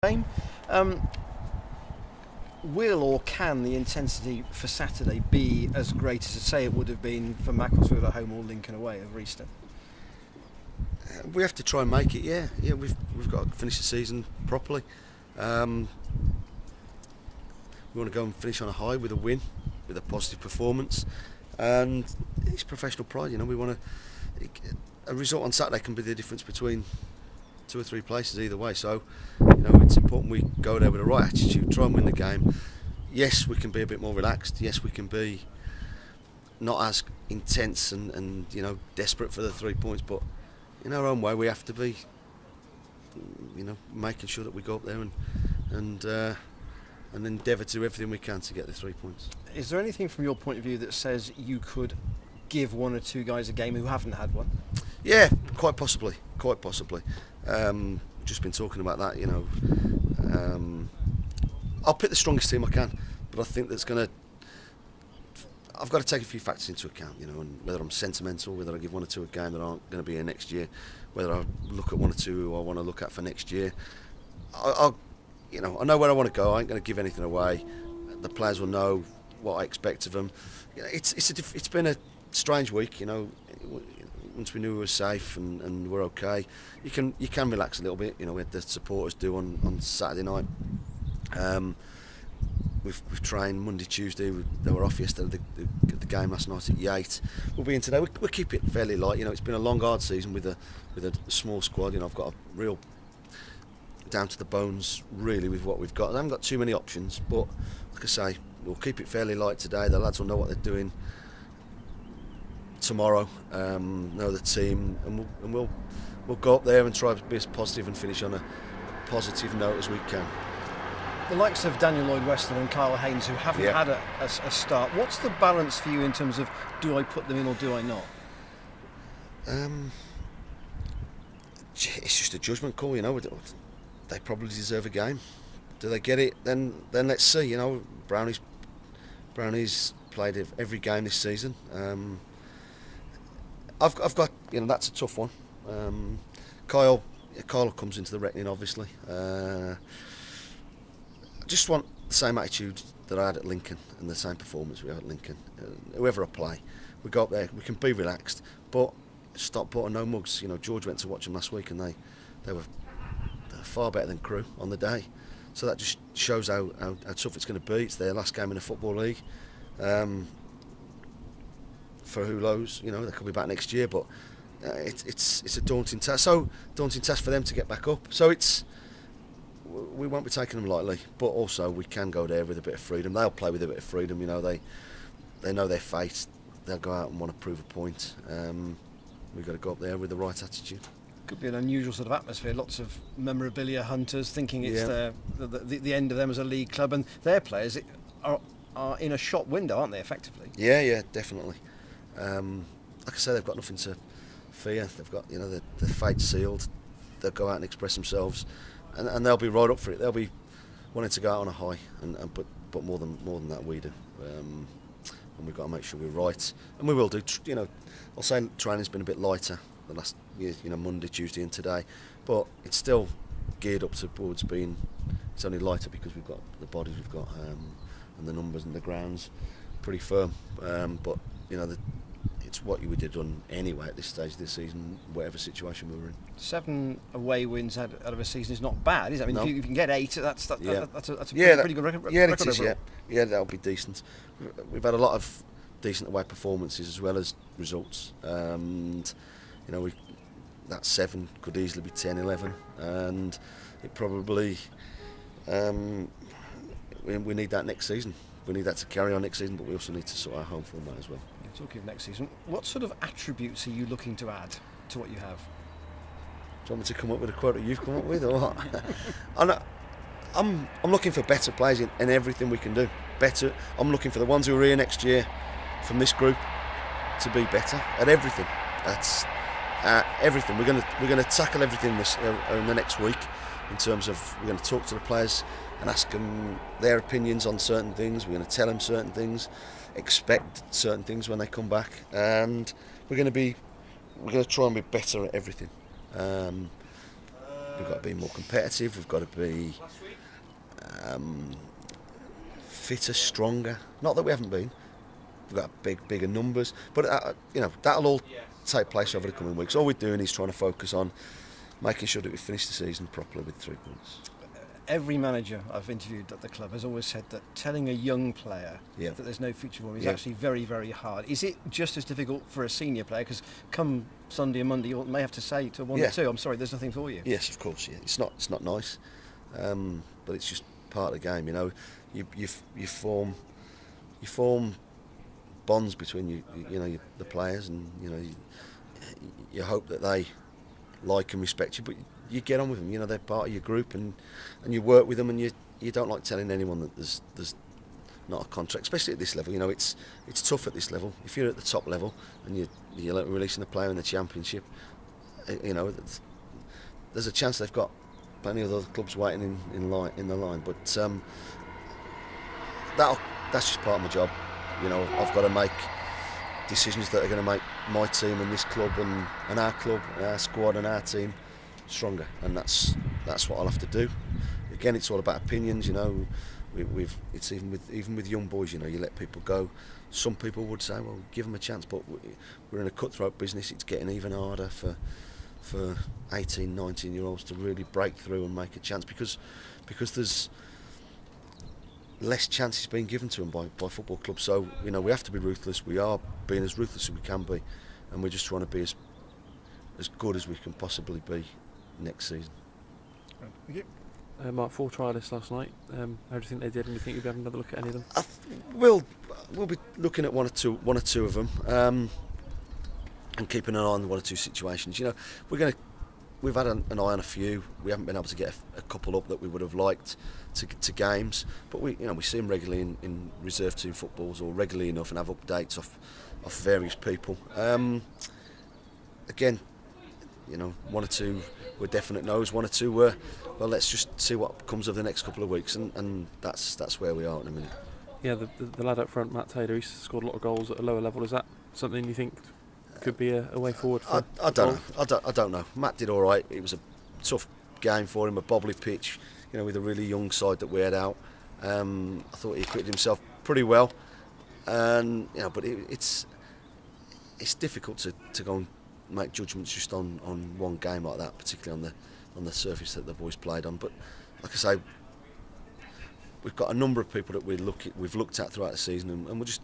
game. Um, will or can the intensity for Saturday be as great as, say, it would have been for Macclesfield at home or Lincoln away over Easter? We have to try and make it. Yeah. We've got to finish the season properly. We want to go and finish on a high with a win, with a positive performance, and it's professional pride. We want to. A result on Saturday can be the difference between two or three places either way. So, it's important we go there with the right attitude, try and win the game. Yes, we can be a bit more relaxed. Yes, we can be not as intense and desperate for the 3 points. But in our own way, we have to be, making sure that we go up there and endeavour to do everything we can to get the 3 points. Is there anything from your point of view that says you could give one or two guys a game who haven't had one? Yeah, quite possibly. Just been talking about that. I'll pick the strongest team I can, but I think I've got to take a few factors into account, and whether I'm sentimental, whether I give one or two a game that aren't going to be here next year, whether I look at one or two who I want to look at for next year. I know where I want to go. I ain't going to give anything away. The players will know what I expect of them. It's been a strange week, Once we knew we were safe and we're okay, you can relax a little bit. We had the supporters do on Saturday night. We've trained Monday, Tuesday. They were off yesterday. The game last night at Yates. We'll be in today. We'll keep it fairly light. It's been a long, hard season with a small squad. I've got a real down to the bones really with what we've got. I haven't got too many options, but like I say, we'll keep it fairly light today. The lads will know what they're doing tomorrow, know the team, and we'll go up there and try to be as positive and finish on a positive note as we can. The likes of Daniel Lloyd-Weston and Kyle Haynes, who haven't had a start, what's the balance for you in terms of do I put them in or do I not? It's just a judgment call, They probably deserve a game. Do they get it? Then let's see. Brownie's played every game this season. I've got that's a tough one. Kyle comes into the reckoning, obviously. I just want the same attitude that I had at Lincoln and the same performance we have at Lincoln. Whoever I play, we go up there, we can be relaxed, but Stockport are no mugs. George went to watch them last week and they were far better than Crewe on the day. So that just shows how tough it's going to be. It's their last game in the Football League. For who knows, they could be back next year, but it's a daunting task. So daunting task for them to get back up. So we won't be taking them lightly, but also we can go there with a bit of freedom. They'll play with a bit of freedom. They know their fate. They'll go out and want to prove a point. We've got to go up there with the right attitude. Could be an unusual sort of atmosphere. Lots of memorabilia hunters thinking it's the end of them as a league club, and their players are in a shop window, aren't they? Effectively. Yeah, definitely. Like I say, they've got nothing to fear. They've got the fate sealed. They'll go out and express themselves, and they'll be right up for it. They'll be wanting to go out on a high, but more than that we do. And we've got to make sure we're right, and we will do. I'll say training's been a bit lighter the last year, Monday, Tuesday, and today, but it's still geared up towards being. It's only lighter because we've got the bodies we've got, and the numbers and the grounds pretty firm. But it's what you would have done anyway at this stage of this season, whatever situation we were in. 7 away wins out of a season is not bad, is it? I mean, no. if you can get 8, that's a pretty good record. Yeah, it is. Yeah, that'll be decent. We've had a lot of decent away performances as well as results, and that 7 could easily be 10, 11, and it probably we need that next season. We need that to carry on next season, but we also need to sort our home format as well. Talking of next season, what sort of attributes are you looking to add to what you have? Do you want me to come up with a quote that you've come up with, or what? I'm looking for better players in everything we can do. Better. I'm looking for the ones who are here next year from this group to be better at everything. That's everything. We're going to tackle everything in the next week. In terms of, we're going to talk to the players and ask them their opinions on certain things. We're going to tell them certain things, expect certain things when they come back, and we're going to try and be better at everything. we've got to be more competitive. We've got to be fitter, stronger. Not that we haven't been. We've got bigger numbers, but that'll all take place over the coming weeks. All we're doing is trying to focus on making sure that we finish the season properly with 3 points. Every manager I've interviewed at the club has always said that telling a young player that there's no future for him is actually very, very hard. Is it just as difficult for a senior player? Because come Sunday and Monday, you may have to say to one or two, I'm sorry, there's nothing for you. Yes, of course. Yeah, it's not nice, but it's just part of the game. You form bonds between the players, and you hope that they like and respect you, but you get on with them. They're part of your group, and you work with them, and you don't like telling anyone that there's not a contract, especially at this level. It's tough at this level. If you're at the top level and you're releasing a player in the Championship, there's a chance they've got plenty of other clubs waiting in the line. But that's just part of my job. I've got to make decisions that are going to make my team and this club and our club, and our squad and our team stronger, and that's what I'll have to do. Again, it's all about opinions. It's even with young boys. You let people go. Some people would say, well, give them a chance, but we're in a cutthroat business. It's getting even harder for 18, 19-year-olds to really break through and make a chance, because there's less chances being given to them by football clubs. So we have to be ruthless. We are being as ruthless as we can be, and we're just trying to be as good as we can possibly be next season. Thank you. Mark, 4 trialists last night. How do you think they did, and do you think you'll be having another look at any of them? We'll be looking at one or two of them, and keeping an eye on 1 or 2 situations. We've had an eye on a few. We haven't been able to get a couple up that we would have liked to games, but we see them regularly in reserve team footballs, or regularly enough, and have updates off various people. Again, 1 or 2 were definite no's. 1 or 2 were, well, let's just see what comes of the next couple of weeks, and that's where we are in a minute. Yeah, the lad up front, Matt Taylor, he's scored a lot of goals at a lower level. Is that something you think could be a way forward for I don't know. Matt did all right. It was a tough game for him, a bobbly pitch, with a really young side that we had out. I thought he acquitted himself pretty well, and but it's difficult to go and make judgments just on one game like that, particularly on the surface that the boys played on. But like I say, we've got a number of people that we've looked at throughout the season, and we'll just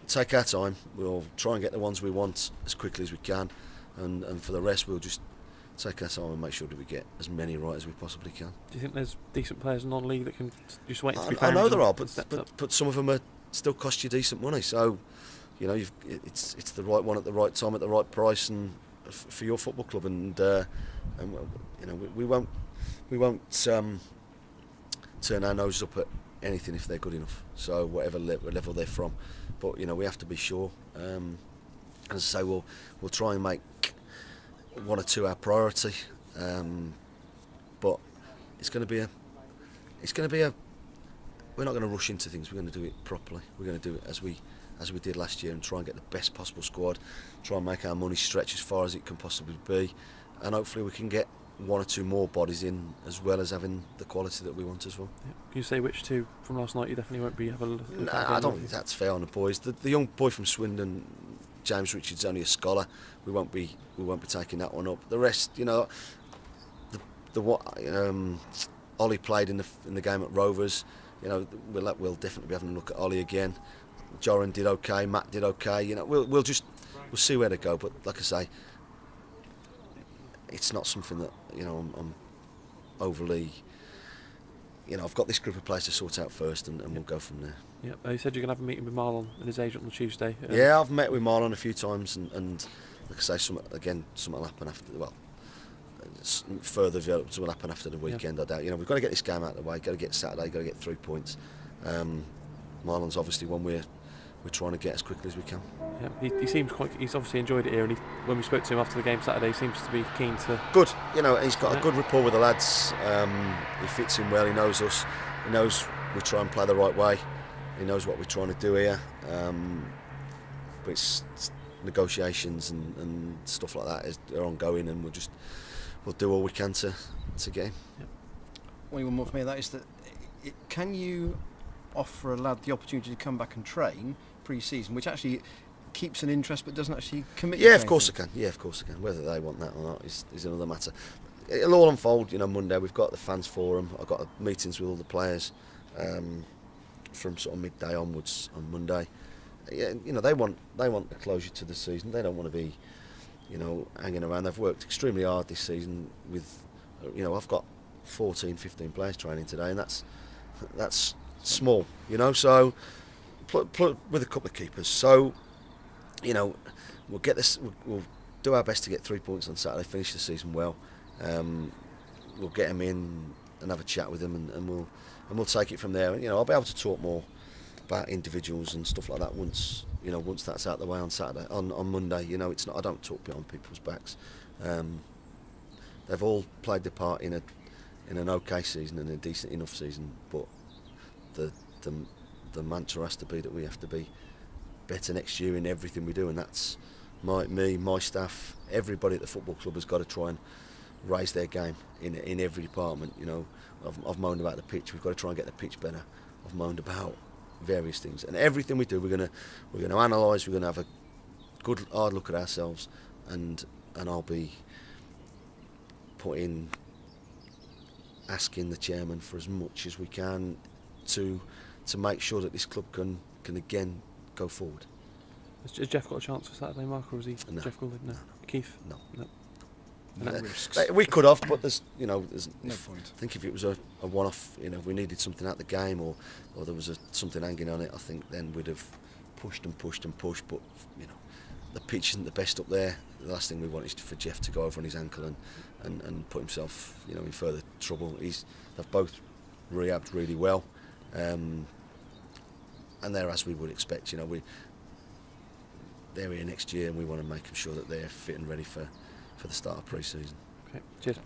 take our time. We'll try and get the ones we want as quickly as we can, and for the rest we'll just take our time and make sure that we get as many right as we possibly can. Do you think there's decent players in non-league that can just wait to be I found? know there are, but some of them are still cost you decent money. So it's the right one at the right time at the right price, and for your football club, and we won't turn our noses up at anything if they're good enough. So whatever level they're from, but we have to be sure. And as I say, we'll try and make 1 or 2 our priority, but it's going to be a. We're not going to rush into things. We're going to do it properly. We're going to do it as we did last year, and try and get the best possible squad. Try and make our money stretch as far as it can possibly be, and hopefully we can get 1 or 2 more bodies in, as well as having the quality that we want as well. Yeah. Can you say which 2 from last night you definitely won't be having a look at? I don't think that's fair on the boys. The young boy from Swindon, James Richards, only a scholar. We won't be taking that one up. The rest, Ollie played in the game at Rovers. We'll definitely be having a look at Ollie again. Joran did okay, Matt did okay. We'll see where they go. But like I say, it's not something that I'm overly. I've got this group of players to sort out first, and we'll go from there. Yeah, you said you're going to have a meeting with Marlon and his agent on Tuesday. Yeah, I've met with Marlon a few times, and like I say, something will happen after. Well, further developments will happen after the weekend. I doubt. We've got to get this game out of the way. Got to get Saturday. Got to get 3 points. Marlon's obviously one we're trying to get as quickly as we can. Yeah, he seems he's obviously enjoyed it here, and when we spoke to him after the game Saturday, he seems to be keen to. Good, he's got a good rapport with the lads. He fits in well. He knows us. He knows we try and play the right way. He knows what we're trying to do here. But it's negotiations and stuff like that are ongoing, and we'll we'll do all we can to get him. Yep. One more for me, that is that can you offer a lad the opportunity to come back and train pre-season, which actually keeps an interest but doesn't actually commit you to of course I anything? can. Yeah, of course I can. Whether they want that or not is another matter. It'll all unfold, Monday. We've got the fans forum. I've got meetings with all the players from sort of midday onwards on Monday. Yeah, they want the closure to the season. They don't want to be, hanging around. They've worked extremely hard this season with, I've got 14, 15 players training today, and that's small, so with a couple of keepers. So, we'll get this. We'll do our best to get 3 points on Saturday. Finish the season well. We'll get them in and have a chat with them, and we'll take it from there. And, I'll be able to talk more about individuals and stuff like that once that's out of the way on Saturday. On Monday, it's not. I don't talk behind people's backs. They've all played their part in an okay season and a decent enough season, but the mantra has to be that we have to be better next year in everything we do, and that's my staff, everybody at the football club has got to try and raise their game in every department. I've moaned about the pitch. We've got to try and get the pitch better. I've moaned about various things, and everything we do, we're going to analyse. We're going to have a good hard look at ourselves, and I'll be asking the chairman for as much as we can to make sure that this club can again go forward. Has Jeff got a chance for Saturday, Mark, or is he Jeff Goulding? No. Keith? No. No risks. We could have, but there's no point. I think if it was a one-off, we needed something out the game, or there was something hanging on it, I think then we'd have pushed. But the pitch isn't the best up there. The last thing we want is for Jeff to go over on his ankle and put himself, in further trouble. They've both rehabbed really well, and they're, as we would expect. They're here next year, and we want to make sure that they're fit and ready for the start of pre-season. Okay, cheers.